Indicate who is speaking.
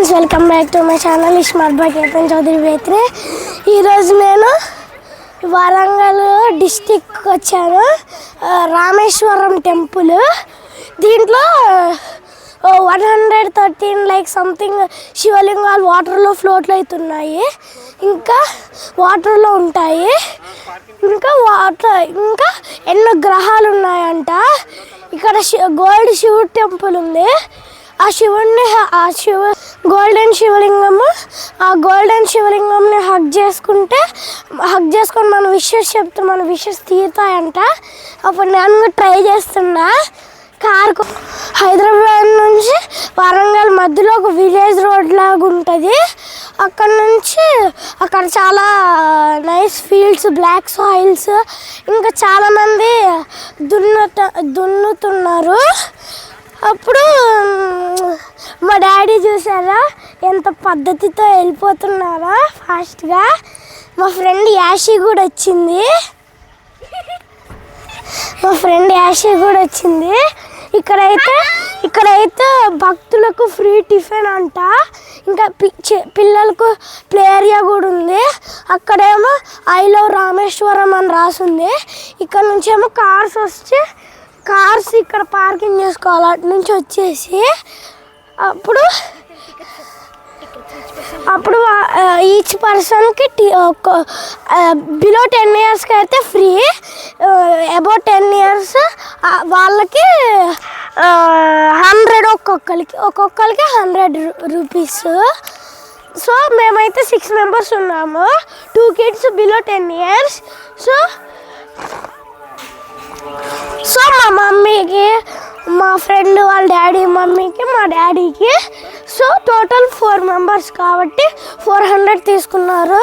Speaker 1: Friends, welcome back to my channel smart boy Ketan Chaudhary బేత్రే. ఈరోజు నేను వరంగల్ డిస్టిక్ వచ్చాను. రామేశ్వరం టెంపుల్. దీంట్లో 113 లైక్ సంథింగ్ శివలింగాలు వాటర్లో ఫ్లోట్లు అవుతున్నాయి. ఇంకా వాటర్లో ఉంటాయి. ఇంకా ఎన్నో గ్రహాలు ఉన్నాయంట. ఇక్కడ గోల్డ్ శివుడు టెంపుల్ ఉంది. ఆ గోల్డెన్ శివలింగంని హగ్ చేసుకొని మన విషెస్ చెప్తే మన విషెస్ తీరుతాయంట. అప్పుడు నేను ట్రై చేస్తున్నా. కార్కు హైదరాబాద్ నుంచి వరంగల్ మధ్యలో ఒక విలేజ్ రోడ్ లాగా ఉంటుంది. అక్కడ చాలా నైస్ ఫీల్డ్స్, బ్లాక్ సాయిల్స్, ఇంకా చాలామంది దున్నుతున్నారు. అప్పుడు మా డాడీ చూసారా ఎంత పద్ధతితో వెళ్ళిపోతున్నారా ఫాస్ట్గా. మా ఫ్రెండ్ యాషి కూడా వచ్చింది. ఇక్కడైతే భక్తులకు ఫ్రీ టిఫిన్ అంట. ఇంకా పిల్లలకు ప్లే ఏరియా కూడా ఉంది. అక్కడేమో ఐ లవ్ రామేశ్వరం అని రాసింది. ఇక్కడ నుంచి ఏమో కార్స్ ఇక్కడ పార్కింగ్ చేసుకోవాలి. అటు నుంచి వచ్చేసి అప్పుడు ఈచ్ పర్సన్కి బిలో 10 ఇయర్స్కి అయితే ఫ్రీ, అబౌట్ 10 ఇయర్స్ వాళ్ళకి 100 ఒక్కొక్కరికి 100 రూపీస్. సో మేమైతే 6 మెంబర్స్ ఉన్నాము. 2 kids బిలో 10 ఇయర్స్. సో మా మమ్మీకి, మా ఫ్రెండ్ వాళ్ళ డాడీ మమ్మీకి, మా డాడీకి, సో టోటల్ 4 మెంబర్స్ కాబట్టి 400 తీసుకున్నారు.